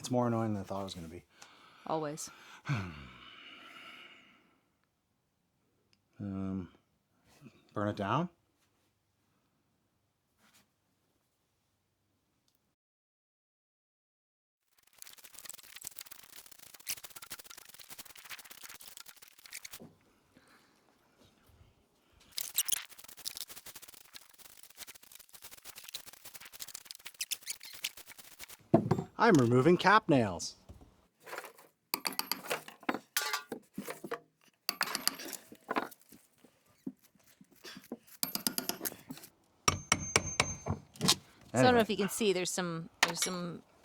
It's more annoying than I thought it was going to be. Always. Burn it down. I'm removing cap nails. So I don't know if you can see, there's some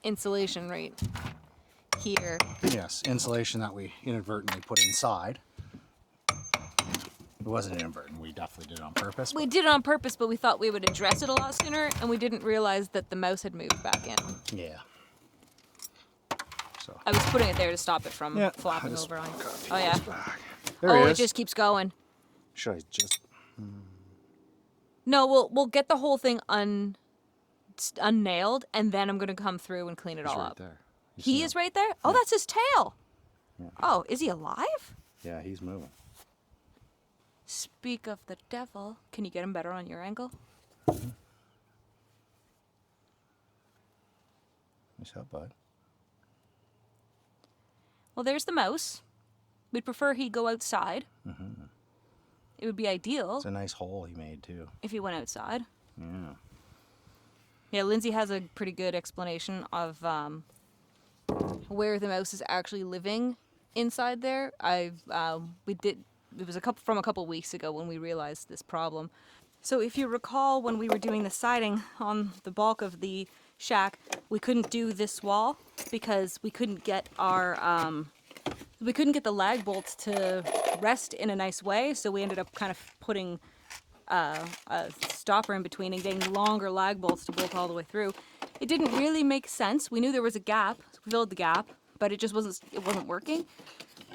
insulation right here. Yes, insulation that we inadvertently put inside. It wasn't inadvertent, we definitely did it on purpose. We did it on purpose, but we thought we would address it a lot sooner, and we didn't realize that the mouse had moved back in. Yeah. So I was putting it there to stop it from flopping over on. Oh yeah. there Oh, it it is. just keeps going. Should I just... No, we'll get the whole thing unnailed, and then I'm gonna come through and clean it all right up. there. You He see is him? right there? Oh, that's his tail. Yeah. Oh, is he alive? Yeah, he's moving. Speak of the devil. Can you get him better on your angle? What's up, bud? Well, there's the mouse. We'd prefer he go outside. It would be ideal It's a nice hole he made, too. if he went outside. Yeah. Yeah, Lindsay has a pretty good explanation of where the mouse is actually living inside there. It was a couple weeks ago when we realized this problem. So if you recall, when we were doing the siding on the bulk of the shack, we couldn't do this wall because we couldn't get the lag bolts to rest in a nice way. So we ended up kind of putting a stopper in between and getting longer lag bolts to bolt all the way through. It didn't really make sense. We knew there was a gap, so we filled the gap, but it wasn't working.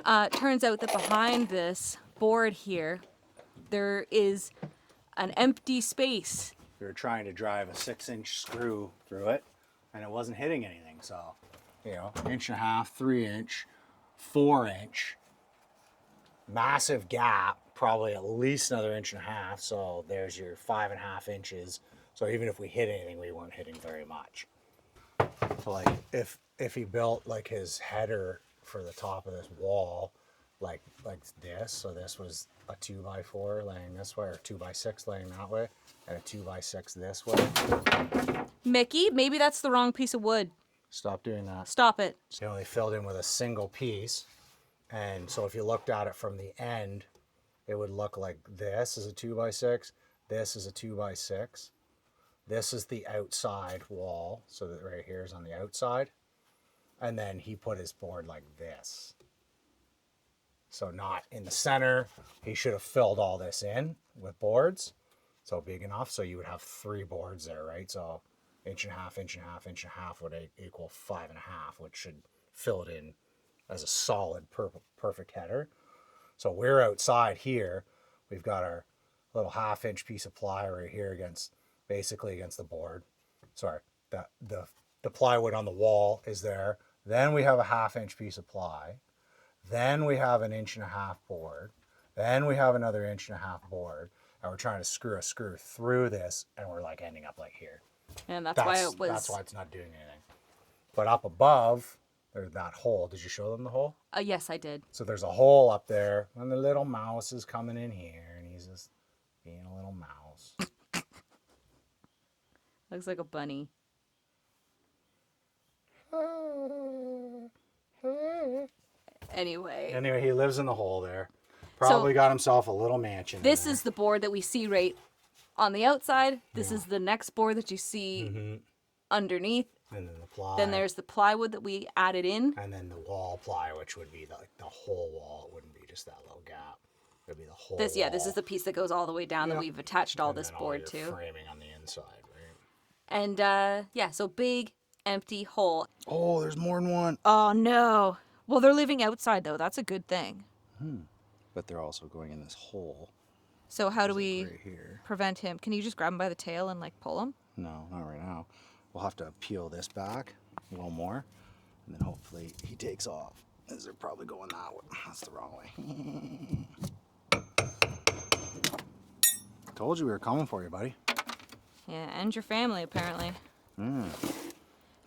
Turns out that behind this board here, there is an empty space. We were trying to drive a 6-inch screw through it, and it wasn't hitting anything. So, 1.5, 3-inch, 4-inch, massive gap, probably at least another 1.5 inches. So there's your 5.5 inches. So even if we hit anything, we weren't hitting very much. So like if he built like his header for the top of this wall, like this. So this was a 2x4 laying this way, or 2x6 laying that way, and a 2x6 this way. Mickey, maybe that's the wrong piece of wood. Stop doing that. Stop it. They only filled in with a single piece, and so if you looked at it from the end, it would look like this is a 2x6, this is a 2x6, this is the outside wall, so that right here is on the outside, and then he put his board like this. So not in the center. He should have filled all this in with boards, so big enough, so you would have 3 boards there, right? So 1.5 inches, 1.5 inches would equal 5.5, which should fill it in as a solid, perfect header. So we're outside here. We've got our little 1/2-inch piece of ply right here basically against the board. Sorry, the plywood on the wall is there. Then we have a 1/2-inch piece of ply. Then we have an 1.5-inch board. Then we have another 1.5-inch board. And we're trying to screw a screw through this, and we're like ending up like here. And that's why it was. That's why it's not doing anything. But up above, there's that hole. Did you show them the hole? Yes, I did. So there's a hole up there, and the little mouse is coming in here, and he's just being a little mouse. Looks like a bunny. Anyway, He lives in the hole there. Probably got himself a little mansion. This is the board that we see right on the outside. This is the next board that you see underneath. And then the ply. Then there's the plywood that we added in. And then the wall ply, which would be the whole wall. It wouldn't be just that little gap. It would be the whole This is the piece that goes all the way down that Yep. we've attached all and this then board all your to. framing on the inside, right? And so big empty hole. Oh, there's more than one. Oh no. Well, they're living outside though. That's a good thing. But they're also going in this hole. So how do we Right here. prevent him? Can you just grab him by the tail and like pull him? No, not right now. We'll have to peel this back a little more. And then hopefully he takes off. As they're probably going that way. That's the wrong way. Told you we were coming for you, buddy. Yeah, and your family, apparently.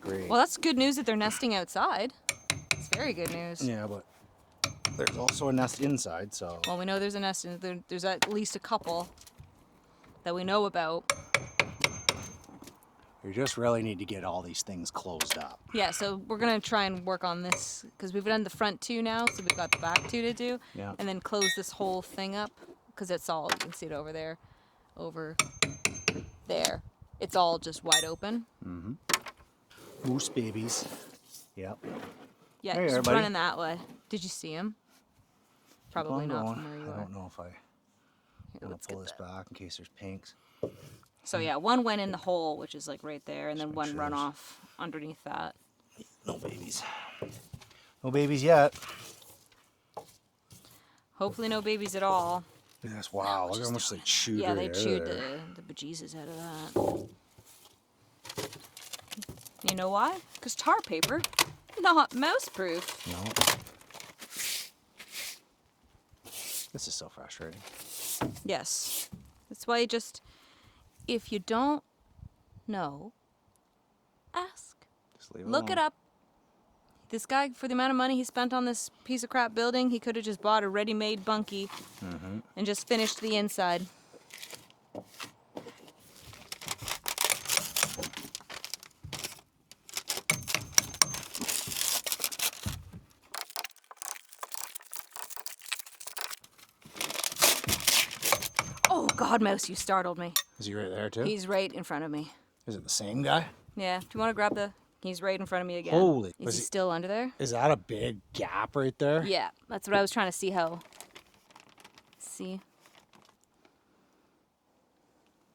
Great. Well, that's good news that they're nesting outside. It's very good news. Yeah, but there's also a nest inside, so. Well, we know there's a nest, and there's at least a couple that we know about. You just really need to get all these things closed up. Yeah, so we're going to try and work on this, because we've done the front two now, so we've got the back two to do. Yeah. And then close this whole thing up, because it's all, you can see it over there, over there. It's all just wide open. Moose babies. Yep. Yeah, Hey, just everybody. running that way. Did you see him? Probably Keep not on from going. where you I are. don't know if I Here, want let's to pull get this that. back in case there's pinks. So yeah, one went in the hole, which is like right there, and then make one sure run there's- off underneath that. No babies. No babies yet. Hopefully no babies at all. Yes, wow. Look how much they chewed Yeah, they right chewed there. the bejesus out of that. You know why? Because tar paper, not mouse proof. No. This is so frustrating. Yes. That's why you just, if you don't know, ask. Just leave Look it up. This guy, for the amount of money he spent on this piece of crap building, he could have just bought a ready-made bunkie and just finished the inside. Oh, God, Mouse, you startled me. Is he right there too? He's right in front of me. Is it the same guy? Yeah, do you want to grab the... He's right in front of me again. Holy- Is was he he- still under there? Is that a big gap right there? Yeah, that's what I was trying to see how... See?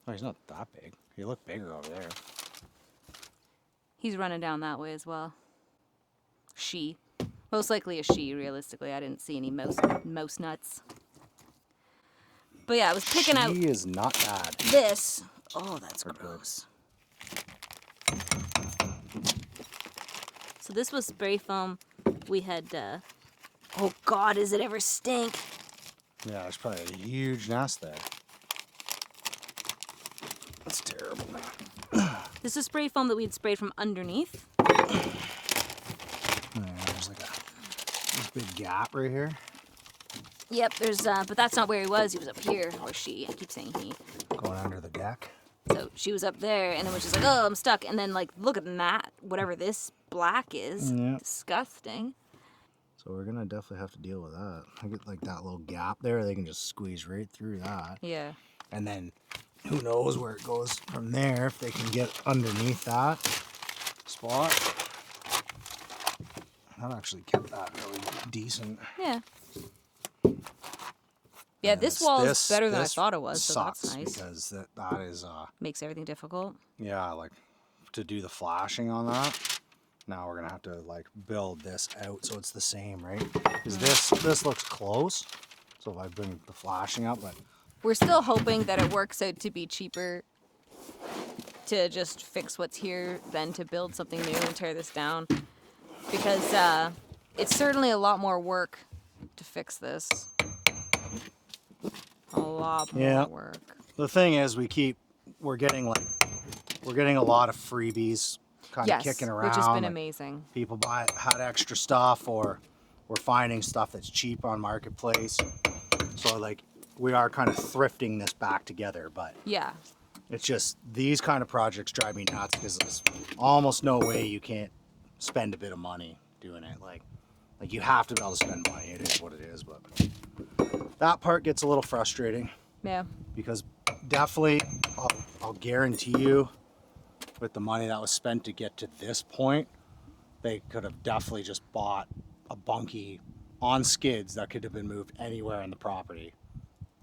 Oh, he's not that big. He looked bigger over there. He's running down that way as well. She. Most likely a she, realistically. I didn't see any mouse nuts. But yeah, I was picking out He is not bad. this. Oh, that's gross. So this was spray foam. We had, oh God, does it ever stink? Yeah, there's probably a huge nest there. That's terrible. This is spray foam that we had sprayed from underneath. Yeah, there's like this big gap right here. Yep, there's, but that's not where he was. He was up here, or she. I keep saying he. Going under the deck. So she was up there, and then was just like, oh, I'm stuck. And then, like, look at that, whatever this black is. Yeah. Disgusting. So we're gonna definitely have to deal with that. I get like that little gap there, they can just squeeze right through that. Yeah. And then who knows where it goes from there if they can get underneath that spot. That actually kept that really decent. Yeah. Yeah, this wall is better than I thought it was, so sucks that's nice. because that is Makes everything difficult. yeah, like to do the flashing on that. Now we're gonna have to like build this out so it's the same, right? Because this looks close. So if I bring the flashing up, but We're still hoping that it works out to be cheaper to just fix what's here than to build something new and tear this down. Because it's certainly a lot more work to fix this. A lot more Yeah. work. the thing is we're getting a lot of freebies kind of Yes, kicking around. which has been like, amazing. people had extra stuff, or we're finding stuff that's cheap on marketplace. So like we are kind of thrifting this back together, but Yeah. it's just these kind of projects drive me nuts because there's almost no way you can't spend a bit of money doing it. Like you have to be able to spend money. It is what it is, but that part gets a little frustrating Yeah. because definitely I'll guarantee you with the money that was spent to get to this point, they could have definitely just bought a bunkie on skids that could have been moved anywhere on the property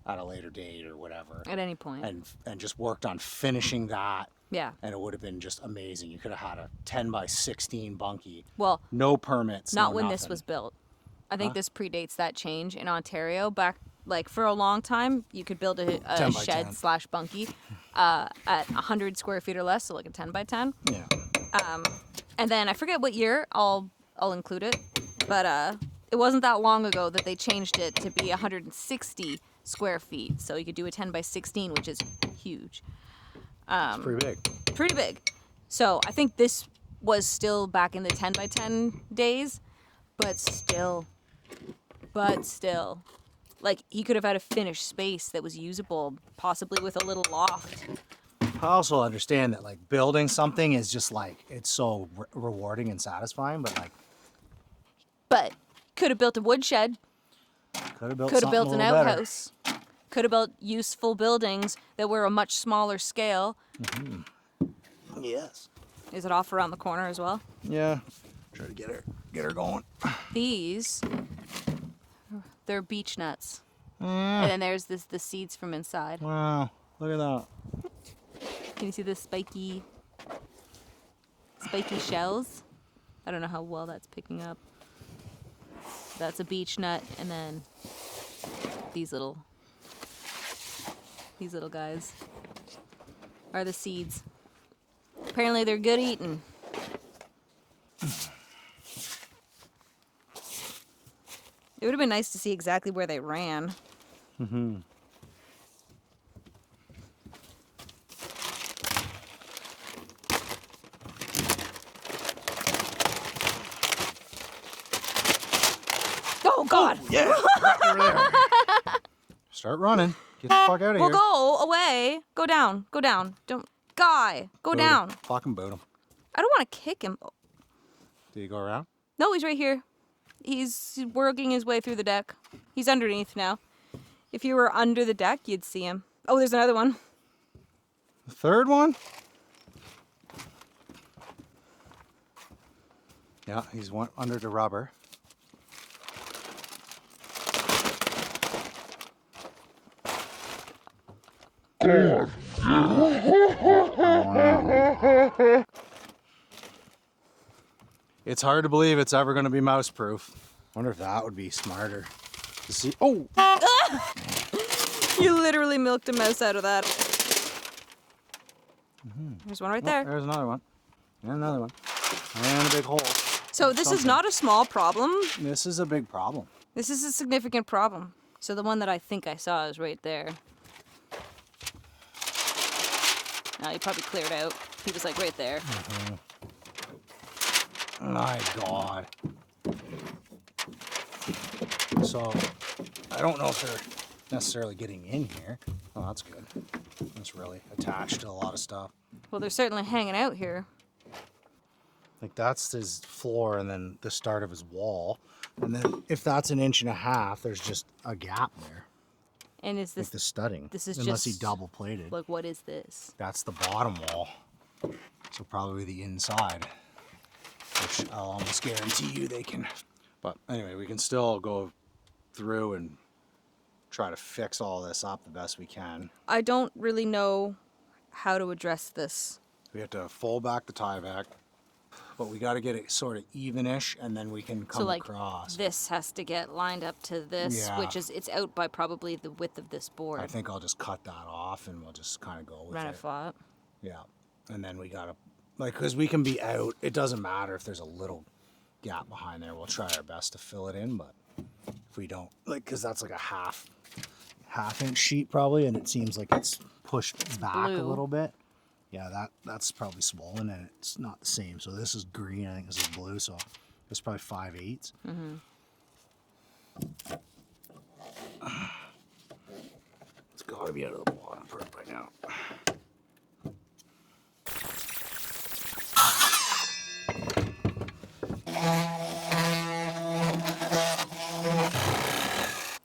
at a later date or whatever, At any point. and just worked on finishing that, Yeah. and it would have been just amazing. You could have had a 10 by 16 bunkie, Well, no permits, not no when this nothing. was built. I think this predates that change in Ontario. Back, like, for a long time, you could build a 10 by shed 10. / bunkie at 100 square feet or less, so like a 10 by 10. Yeah. And then I forget what year, all I'll include it. But it wasn't that long ago that they changed it to be 160 square feet. So you could do a 10 by 16, which is huge. It's pretty big. Pretty big. So I think this was still back in the 10 by 10 days, but still, like he could have had a finished space that was usable, possibly with a little loft. I also understand that like building something is just like, it's so rewarding and satisfying, But could have built a woodshed, could have built could have built an better. outhouse, could have built useful buildings that were a much smaller scale. Yes. Is it off around the corner as well? Yeah. Try to get her going. These, they're beech nuts. Yeah. And then there's the seeds from inside. Wow. Look at that. Can you see the spiky shells? I don't know how well that's picking up. That's a beech nut, and then these little guys are the seeds. Apparently they're good eating. It would have been nice to see exactly where they ran. Mm-hmm. Oh God! Yeah. Right over there. Start running. Get the fuck out of Well, here. go away. Go down. Go down. Don't. Guy, go Boot down. him. Fucking boot him. I don't want to kick him. Do you go around? No, he's right here. He's working his way through the deck. He's underneath now. If you were under the deck, you'd see him. Oh, there's another one. The third one? Yeah, he's one under the rubber. It's hard to believe it's ever going to be mouse proof. Wonder if that would be smarter to see. Oh! You literally milked a mouse out of that. There's one right Oh, there. there's another one. And another one. And a big hole. So this is not a small problem. This is a big problem. This is a significant problem. So the one that I think I saw is right there. No, he probably cleared out. He was like right there. My God. So, I don't know if they're necessarily getting in here. Oh, that's good. It's really attached to a lot of stuff. Well, they're certainly hanging out here. Like that's his floor and then the start of his wall. And then if that's 1.5 inches, there's just a gap there. And is Like this the studding. this is unless just he double plated. like, what is this? That's the bottom wall. So probably the inside. Which I'll almost guarantee you they can. But anyway, we can still go through and try to fix all this up the best we can. I don't really know how to address this. We have to fold back the tie back, but we got to get it sort of evenish, and then we can come So like across. this has to get lined up to this, Yeah. which is it's out by probably the width of this board. I think I'll just cut that off, and we'll just kind of go with Run it. it flat. Yeah, and then we gotta because we can be out. It doesn't matter if there's a little gap behind there. We'll try our best to fill it in, but if we don't, because that's like a half-inch sheet probably, and it seems like it's pushed back a blue. little bit. Yeah, that's probably swollen, and it's not the same. So this is green. I think this is blue. So it's probably 5/8. It's got to be out of the bottom part by now.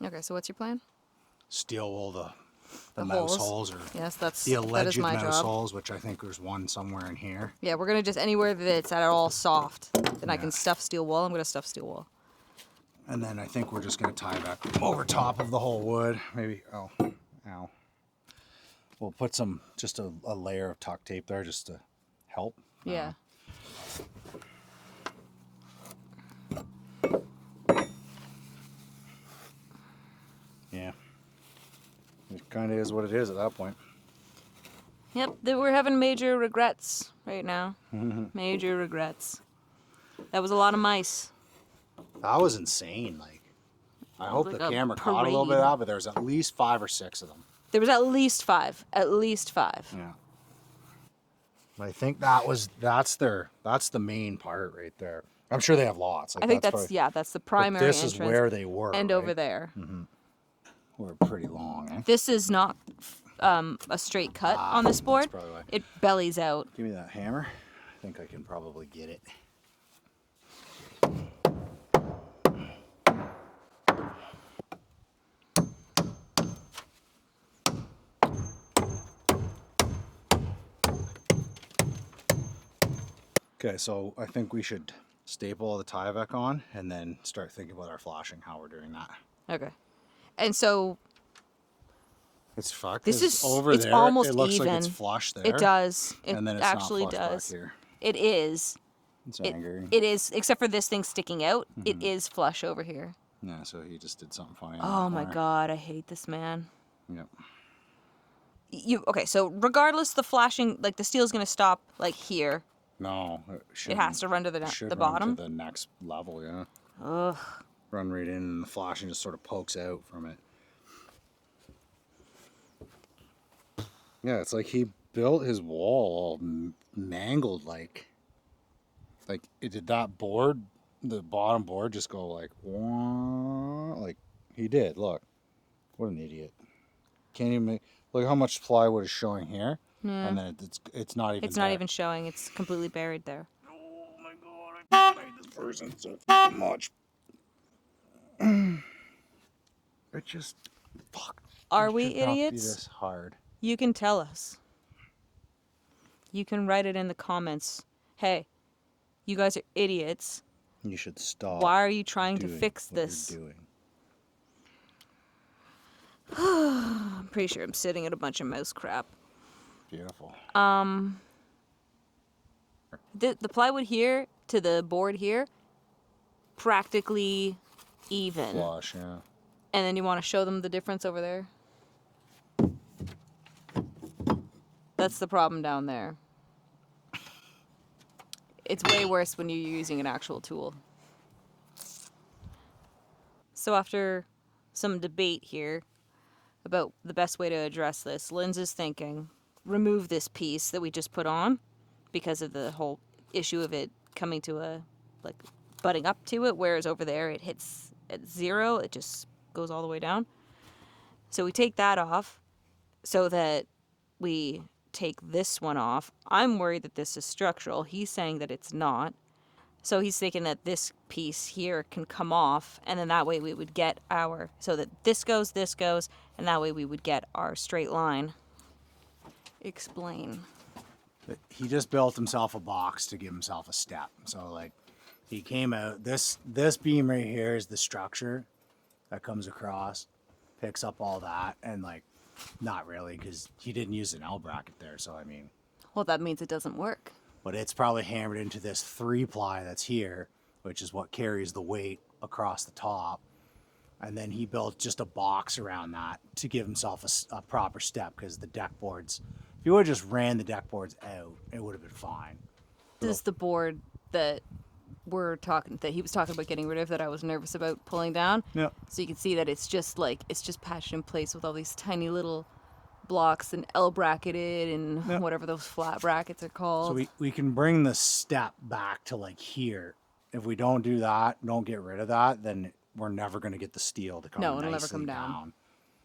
Okay, so what's your plan? Steel wool the The mouse holes. holes, or Yes, that's the that is alleged my mouse job. holes, which I think there's one somewhere in here. Yeah, we're gonna just anywhere that it's at all soft. Then I Yeah. can stuff steel wool. I'm gonna stuff steel wool. And then I think we're just gonna tie back over top of the whole wood. Maybe, oh, ow. We'll put just a layer of tuck tape there just to help. Yeah. Yeah. It kind of is what it is at that point. Yep, we're having major regrets right now. Major regrets. That was a lot of mice. That was insane. Like, I hope like the a camera caught a little bit of parade. that, but there's at least 5 or 6 of them. There was at least 5. At least 5. Yeah. I think that's the main part right there. I'm sure they have lots. Like, I think that's probably, that's the but primary this entrance. is where they were. And right? over there. We're pretty long, eh? This is not a straight cut on this board. That's probably why. It bellies out. Give me that hammer. I think I can probably get it. Okay, so I think we should staple all the Tyvek on and then start thinking about our flashing, how we're doing that. Okay. And so It's fucked. this is over it's there. almost it looks even. like it's flush there. It does. It and then it's actually not flush does. back here. It is. It's angry. It is, except for this thing sticking out. It is flush over here. Yeah, so he just did something funny. Oh my god, I hate this man. Yep. Okay, so regardless, the flashing, like the steel's gonna stop like here. No, It has to run to the should bottom. run to the next level, yeah. Ugh. Run right in, and the flashing just sort of pokes out from it. Yeah, it's like he built his wall all mangled, like it did that board, the bottom board, just go like, wah, like he did. Look, what an idiot! Can't even make. Look how much plywood is showing here, and then it's not even. It's not even showing. It's completely buried there. Oh my god! I hate this person so fucking much. It just fuck. Are it we should not be idiots? this hard. You can tell us. You can write it in the comments. Hey, you guys are idiots. You should stop. Why are you trying to doing fix what you're this? doing. I'm pretty sure I'm sitting at a bunch of mouse crap. Beautiful. The plywood here to the board here, practically even. Flush, yeah. And then you want to show them the difference over there? That's the problem down there. It's way worse when you're using an actual tool. So after some debate here about the best way to address this, Linz is thinking, remove this piece that we just put on because of the whole issue of it coming to a, like, butting up to it, whereas over there it hits at 0, it just goes all the way down. So we take that off so that we take this one off. I'm worried that this is structural. He's saying that it's not. So he's thinking that this piece here can come off, and then that way we would get our, so that this goes, and that way we would get our straight line. Explain. But he just built himself a box to give himself a step. So like he came out, this beam right here is the structure that comes across, picks up all that, and like, not really, because he didn't use an L bracket there, so I mean. Well, that means it doesn't work. But it's probably hammered into this 3-ply that's here, which is what carries the weight across the top. And then he built just a box around that to give himself a proper step, because the deck boards, if you would have just ran the deck boards out, it would have been fine. This is the board that he was talking about getting rid of, that I was nervous about pulling down. Yeah. So you can see that it's just patched in place with all these tiny little blocks and L bracketed and whatever those flat brackets are called. So we can bring the step back to like here. If we don't do that, don't get rid of that, then we're never going to get the steel to come No, it'll never nicely come down. down.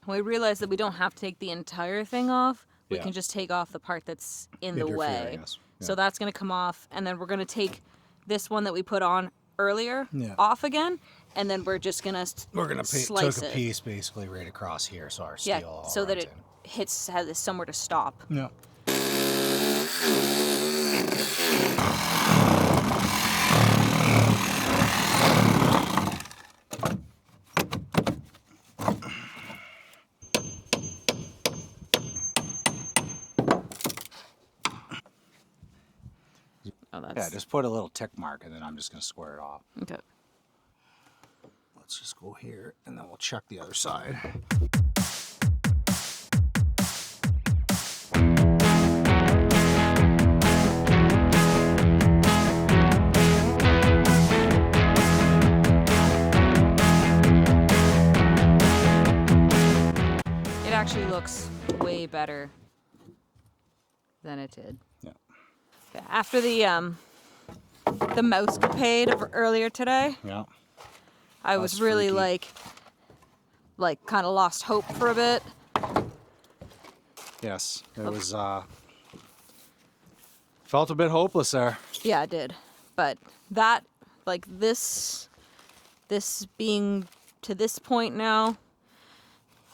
We realized that we don't have to take the entire thing off. We Yeah. can just take off the part that's in the way. Interfering us. So Yeah. that's going to come off, and then we're going to take this one that we put on earlier Yeah. off again, and then we're just going to We're going to slice took a it. piece basically right across here, so our steel all so that runs it has somewhere to stop. in. Yeah. Oh, that's Yeah, just put a little tick mark, and then I'm just going to square it off. okay. Let's just go here, and then we'll check the other side. actually looks way better than it did. Yeah. Okay, after the mousecapade of earlier today, Yeah. I was That's really freaky. like kind of lost hope for a bit. Yes. It was, felt a bit hopeless there. Yeah, I did. But that, like this being to this point now,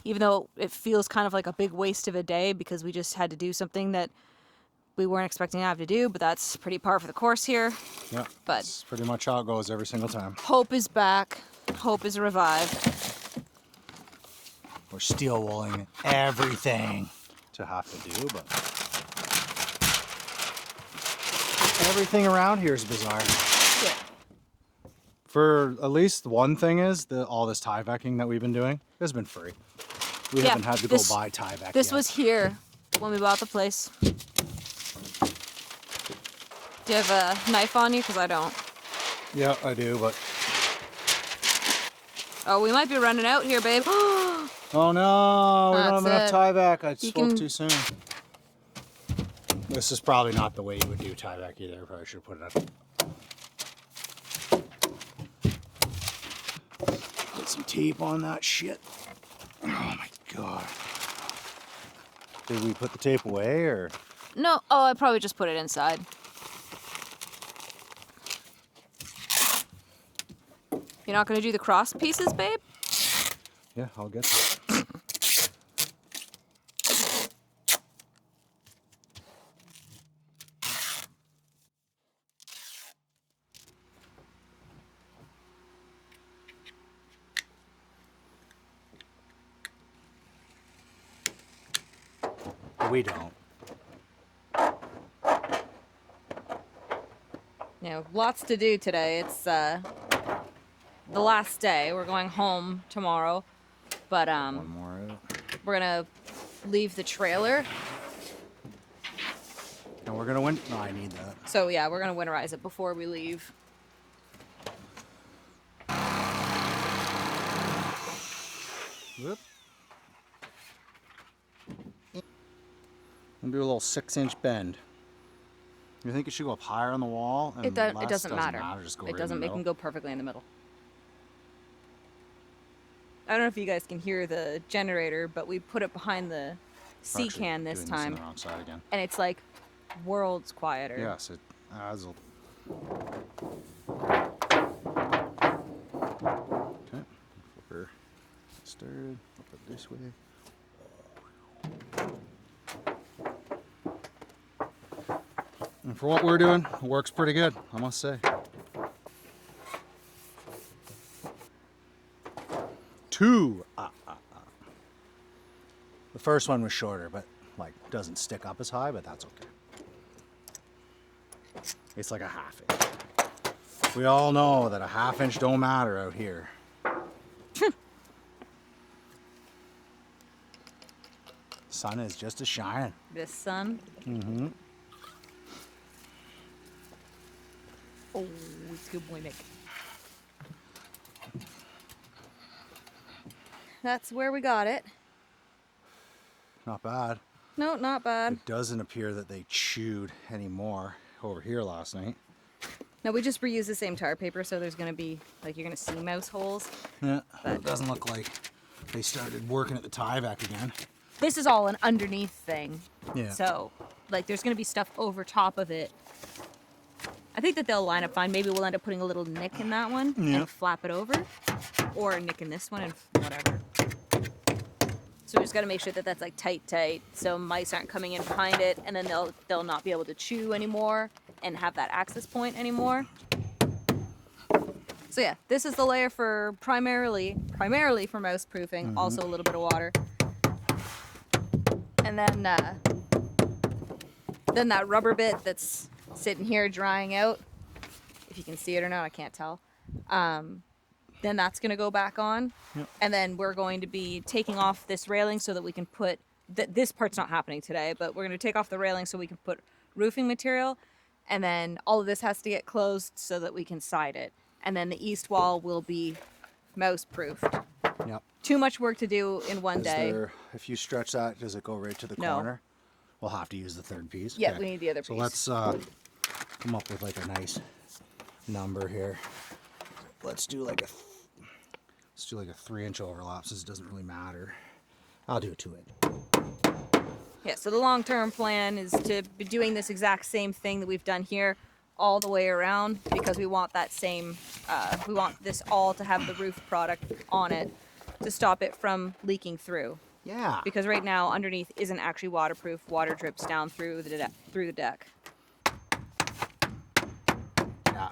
even though it feels kind of like a big waste of a day because we just had to do something that we weren't expecting to have to do, but that's pretty par for the course here. Yeah. But That's pretty much how it goes every single time. hope is back. Hope is revived. We're steel wooling everything to have to do, but everything around here is bizarre. Yeah. For at least one thing is that all this Tyvecing that we've been doing has been free. We haven't had to go buy Tyvec This yet. was here when we bought the place. Do you have a knife on you? Because I don't. Yeah, I do, but Oh, we might be running out here, babe. oh no, we don't have enough That's it. Tyvec. I You spoke can- too soon. This is probably not the way you would do Tyvec either. I probably should have put it up. Put some tape on that shit. Oh my god. Did we put the tape away or? No. Oh, I probably just put it inside. You're not going to do the cross pieces, babe? Yeah, I'll get to it. We don't. Yeah, lots to do today. It's the last day. We're going home tomorrow, but One more out. we're gonna leave the trailer. And we're gonna win. No, I need that. So yeah, we're gonna winterize it before we leave. Whoop. And do a little 6-inch bend. You think it should go up higher on the wall? And It less? doesn't matter. Just go It right doesn't in the make them middle. go perfectly in the middle. I don't know if you guys can hear the generator, but we put it behind the sea Actually, can this doing time, on the wrong side again. and it's like worlds quieter. Yes, it has. Okay. Flip her started. Flip it this way. And for what we're doing, it works pretty good, I must say. Two. The first one was shorter, but like doesn't stick up as high, but that's okay. It's like a 1/2 inch. We all know that a 1/2 inch don't matter out here. Sun is just a shining. This sun. Mm-hmm. Oh, it's a good boy, Nick. That's where we got it. Not bad. No, not bad. It doesn't appear that they chewed anymore over here last night. No, we just reused the same tar paper, so there's gonna be, like, you're gonna see mouse holes. Yeah, But- it doesn't look like they started working at the Tyvek again. This is all an underneath thing. Yeah. So, like, there's gonna be stuff over top of it. I think that they'll line up fine. Maybe we'll end up putting a little nick in that one Yeah. and flap it over. Or a nick in this one and whatever. So we just gotta make sure that that's like tight, so mice aren't coming in behind it, and then they'll not be able to chew anymore and have that access point anymore. So yeah, this is the layer for primarily for mouse proofing. Also a little bit of water, and then that rubber bit that's sitting here drying out. If you can see it or not, I can't tell. Then that's going to go back on. Yep. And then we're going to be taking off this railing so that we can put, this part's not happening today, but we're going to take off the railing so we can put roofing material. And then all of this has to get closed so that we can side it. And then the east wall will be mouse proofed. Yep. Too much work to do in one Is day. there, if you stretch that, does it go right to the No. corner? We'll have to use the third piece. Yeah, Okay. we need the other So piece. let's come up with like a nice number here. Let's do like a 3-inch overlap since it doesn't really matter. I'll do a 2-inch. Yeah, so the long-term plan is to be doing this exact same thing that we've done here all the way around, because we want that same, we want this all to have the roof product on it to stop it from leaking through. Yeah. Because right now underneath isn't actually waterproof. Water drips down through the deck. Yeah.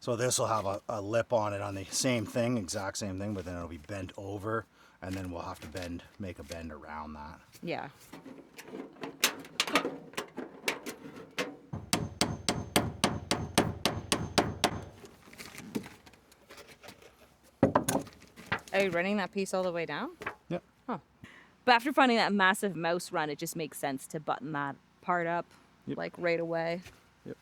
So this will have a lip on it on the same thing, exact same thing, but then it'll be bent over, and then we'll have to make a bend around that. Yeah. Are you running that piece all the way down? Yep. Huh. But after finding that massive mouse run, it just makes sense to button that part up, Yep. like right away. Yep.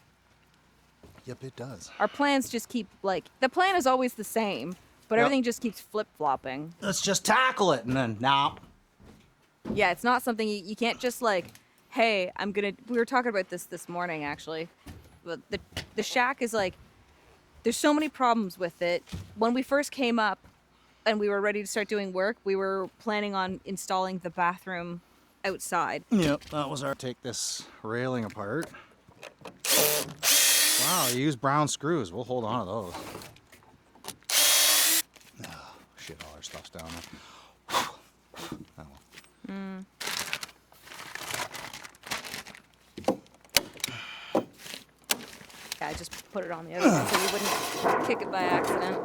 Yep, it does. Our plans just keep, like, the plan is always the same, but Yep. everything just keeps flip-flopping. Let's just tackle it, and then now. Yeah, it's not something you can't just like, hey, we were talking about this morning actually. But the shack is like, there's so many problems with it. When we first came up and we were ready to start doing work, we were planning on installing the bathroom outside. Yep, that was our take this railing apart. Wow, you use brown screws. We'll hold on to those. Oh, shit, all our stuff's down there. Oh, well. Yeah, I just put it on the other side so you wouldn't kick it by accident.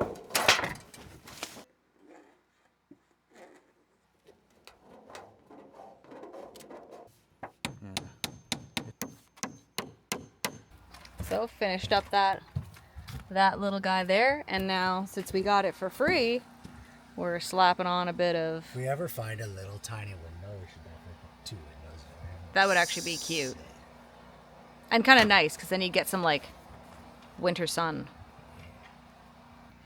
So finished up that little guy there, and now since we got it for free, we're slapping on a bit of. If we ever find a little tiny window, we should definitely put 2 windows in there. That would actually be cute. And kind of nice, because then you get some, like, winter sun.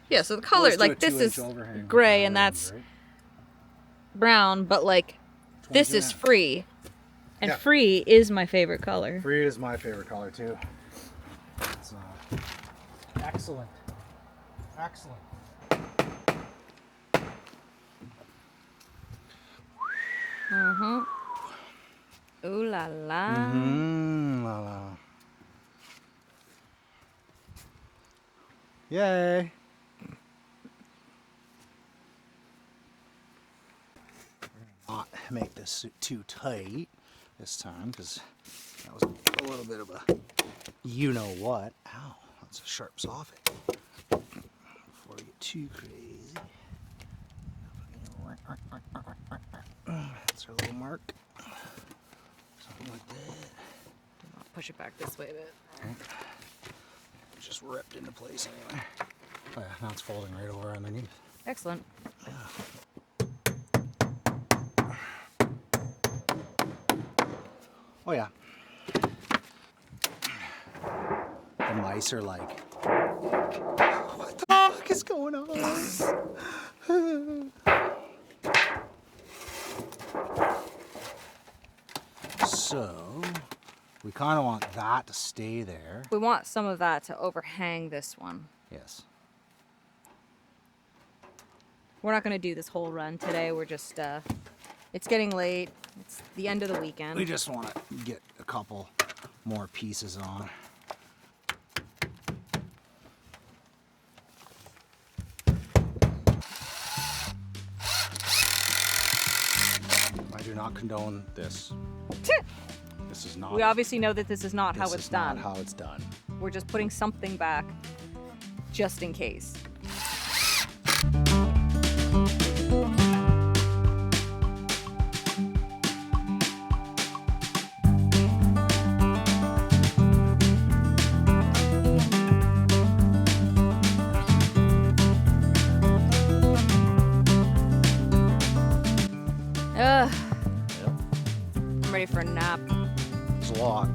Yeah, so the color, Let's do like, a this 2-inch is overhang gray, with and the that's right? brown, but, like, this is 22.5. free. And Yeah. free is my favorite color. Free is my favorite color, too. It's, Excellent. Excellent. Ooh la la. la la. Yay. Not make this too tight this time, because that was a little bit of a you know what. Ow, that's a sharp soffit. Before we get too crazy. That's our little mark. Something like that. Push it back this way a bit. Just ripped into place anyway. Oh yeah, now it's folding right over underneath. Excellent. Oh yeah. The mice are like, what the fuck is going on? So, we kind of want that to stay there. We want some of that to overhang this one. Yes. We're not going to do this whole run today. We're just, it's getting late. It's the end of the weekend. We just want to get a couple more pieces on. I do not condone this. This is not. We obviously know that this is not how this it's is done. not how it's done. We're just putting something back just in case. Ugh, Yep. I'm ready for a nap. It's a lot.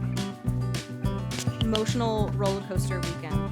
Emotional roller coaster weekend.